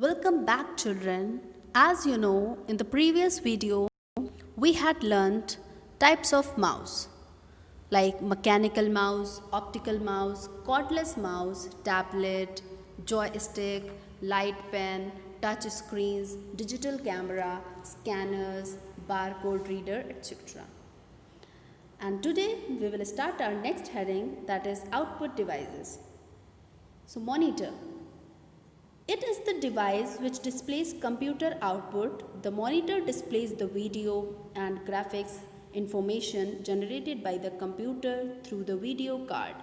Welcome back, children. As you know, in the previous video, we had learned types of mouse like mechanical mouse, optical mouse, cordless mouse, tablet, joystick, light pen, touch screens, digital camera, scanners, barcode reader, etc. And today we will start our next heading, that is output devices. So, monitor. It is the device which displays computer output. The monitor displays the video and graphics information generated by the computer through the video card.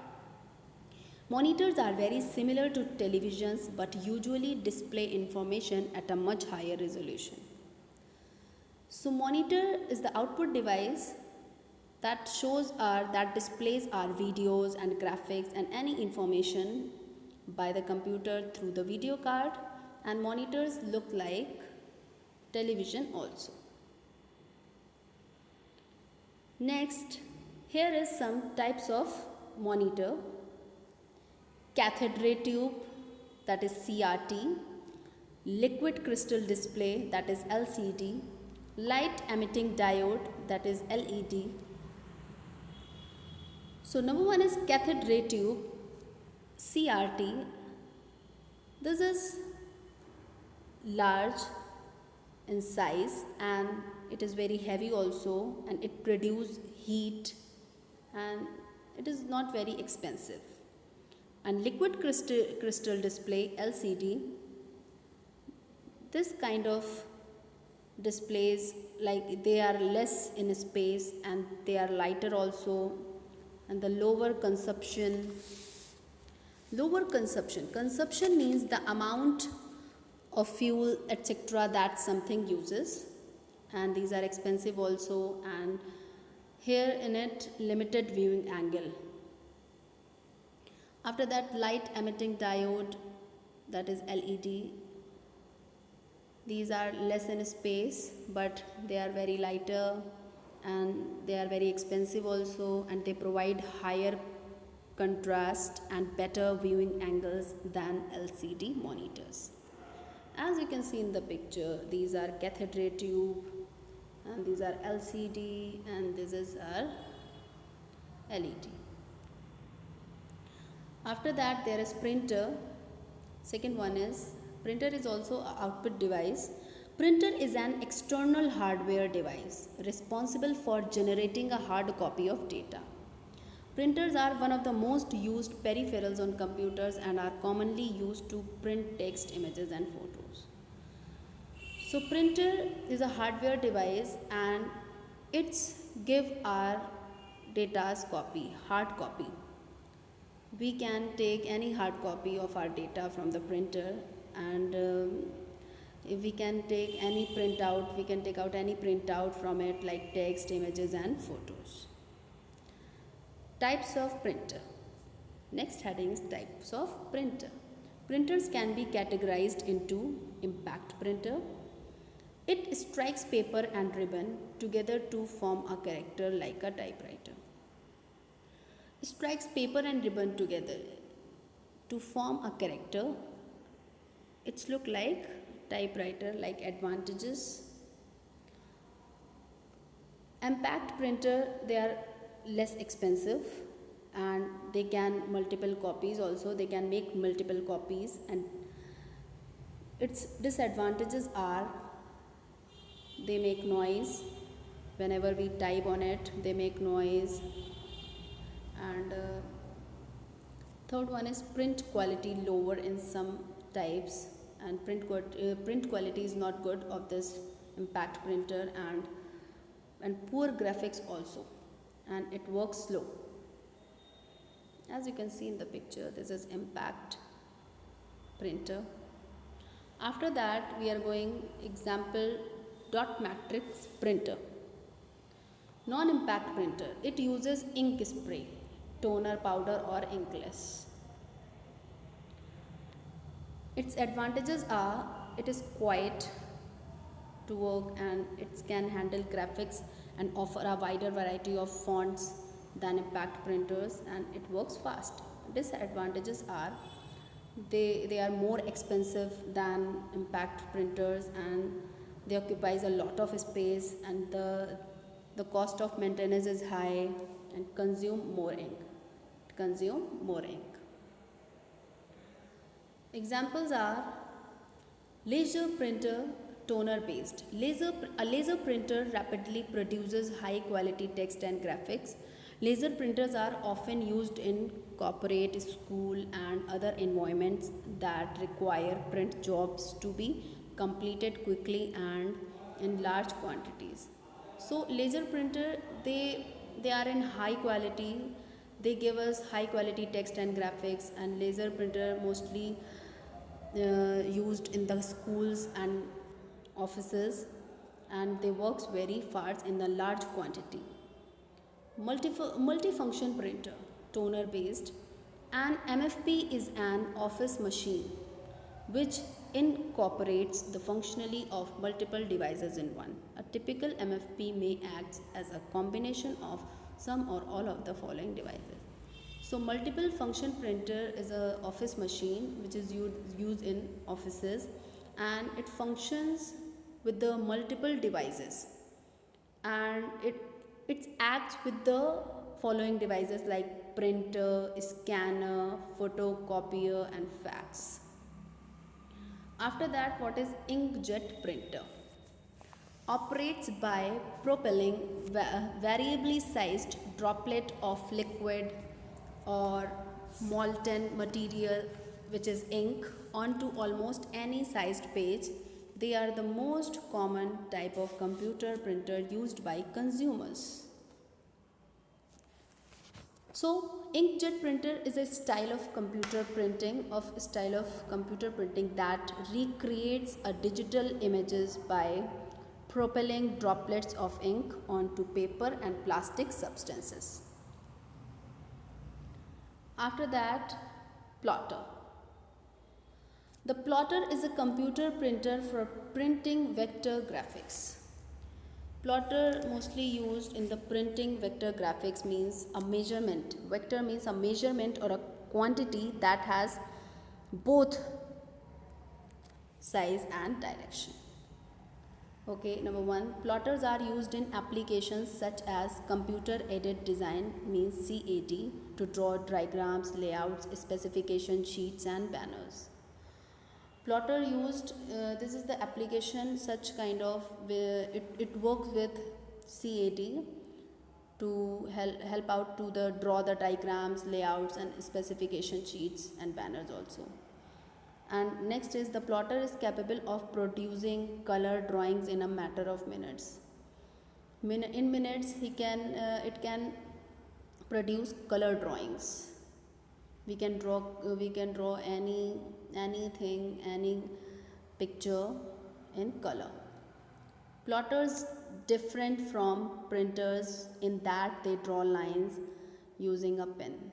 Monitors are very similar to televisions but usually display information at a much higher resolution. So monitor is the output device that displays our videos and graphics and any information by the computer through the video card, and monitors look like television also. Next, here is some types of monitor. Cathode ray tube, that is CRT, liquid crystal display, that is LCD, light emitting diode, that is LED. So number one is cathode ray tube, CRT. This is large in size and it is very heavy also, and it produces heat and it is not very expensive. And liquid crystal display, LCD, this kind of displays, like they are less in space and they are lighter also, and the lower consumption. Consumption means the amount of fuel etc. that something uses, and these are expensive also, and here in it limited viewing angle. After that, light emitting diode, that is LED. These are less in space but they are very lighter and they are very expensive also, and they provide higher contrast and better viewing angles than LCD monitors. As you can see in the picture, these are cathode ray tube and these are LCD and this is our LED. After that, there is printer. Second one is printer is also an output device. Printer is an external hardware device responsible for generating a hard copy of data. Printers are one of the most used peripherals on computers and are commonly used to print text, images and photos. So printer is a hardware device and it's give our data's copy, hard copy. We can take any hard copy of our data from the printer, and if we can take any printout, we can take out any printout from it, like text, images and photos. Types of printer. Next heading is types of printer. Printers can be categorized into impact printer. It strikes paper and ribbon together to form a character like a typewriter. Strikes paper and ribbon together to form a character. It's look like typewriter, like advantages. Impact printer, they are less expensive and they can multiple copies also, they can make multiple copies, and its disadvantages are they make noise whenever we type on it, they make noise. And third one is print quality lower in some types, and print quality is not good of this impact printer, and poor graphics also, and it works slow. As you can see in the picture, this is impact printer. After that, we are going example dot matrix printer. Non-impact printer, it uses ink spray, toner powder or inkless. Its advantages are it is quiet to work and it can handle graphics and offer a wider variety of fonts than impact printers, and it works fast. Disadvantages are They are more expensive than impact printers, and they occupies a lot of space, and the cost of maintenance is high, and consume more ink. Examples are laser printer, toner based. A laser printer rapidly produces high quality text and graphics. Laser printers are often used in corporate, school, and other environments that require print jobs to be completed quickly and in large quantities. So laser printer, they are in high quality. They give us high quality text and graphics, and laser printer mostly used in the schools and offices, and they works very fast in a large quantity. Multifunction printer, toner based. An MFP is an office machine which incorporates the functionality of multiple devices in one. A typical MFP may act as a combination of some or all of the following devices. So multiple function printer is a office machine which is used in offices, and it functions with the multiple devices, and it acts with the following devices like printer, scanner, photocopier, and fax. After that, what is inkjet printer? Operates by propelling variably sized droplet of liquid or molten material, which is ink, onto almost any sized page. They are the most common type of computer printer used by consumers. So inkjet printer is a style of computer printing that recreates a digital images by propelling droplets of ink onto paper and plastic substances. After that, plotter. The plotter is a computer printer for printing vector graphics. Plotter mostly used in the printing vector graphics means a measurement. Vector means a measurement or a quantity that has both size and direction. Okay, number one, plotters are used in applications such as computer aided design means CAD to draw diagrams, layouts, specification sheets, and banners. Plotter used, this is the application such kind of where it works with CAD to help out to the draw the diagrams, layouts, and specification sheets and banners also. And next is the plotter is capable of producing color drawings in a matter of minutes. In minutes it can produce color drawings. We can draw anything, any picture in color. Plotters different from printers in that they draw lines using a pen.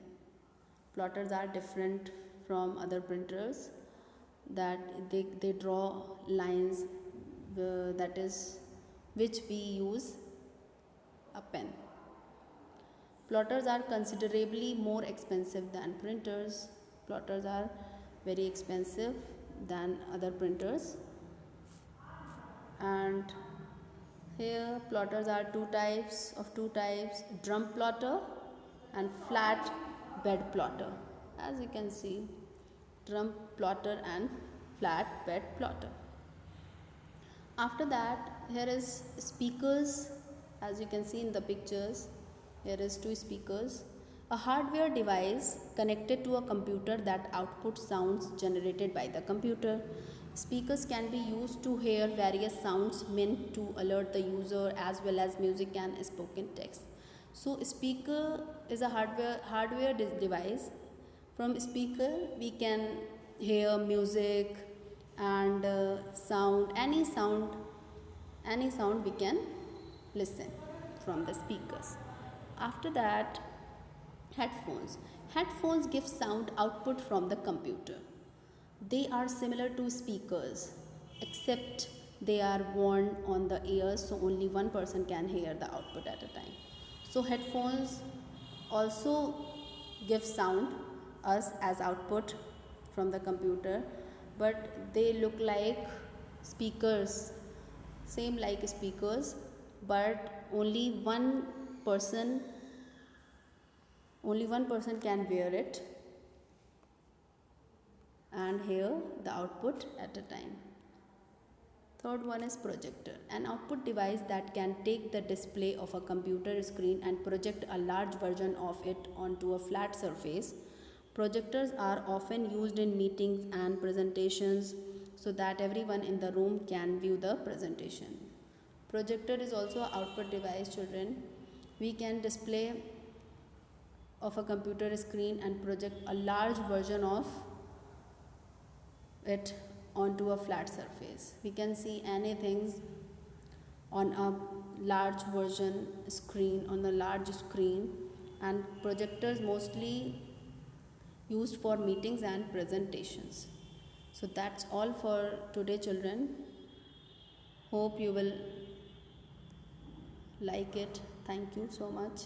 Plotters are different from other printers that they draw lines, that is which we use a pen. Plotters are considerably more expensive than printers. Plotters are very expensive than other printers. And here plotters are two types, drum plotter and flat bed plotter. As you can see, drum plotter and flat bed plotter. After that, here is speakers. As you can see in the pictures, here is two speakers. A hardware device connected to a computer that outputs sounds generated by the computer. Speakers can be used to hear various sounds meant to alert the user, as well as music and spoken text. So speaker is a hardware device. From speaker we can hear music and any sound we can listen from the speakers. After that, headphones give sound output from the computer. They are similar to speakers, except they are worn on the ears, so only one person can hear the output at a time. So headphones also give sound us as output from the computer, but they look like speakers, same like speakers, but person only one person can wear it, and hear the output at a time. Third one is projector, an output device that can take the display of a computer screen and project a large version of it onto a flat surface. Projectors are often used in meetings and presentations so that everyone in the room can view the presentation. Projector is also an output device, children. We can display of a computer screen and project a large version of it onto a flat surface. We can see anything on a large version screen, on a large screen, and projectors mostly used for meetings and presentations. So that's all for today, children. Hope you will like it. Thank you so much.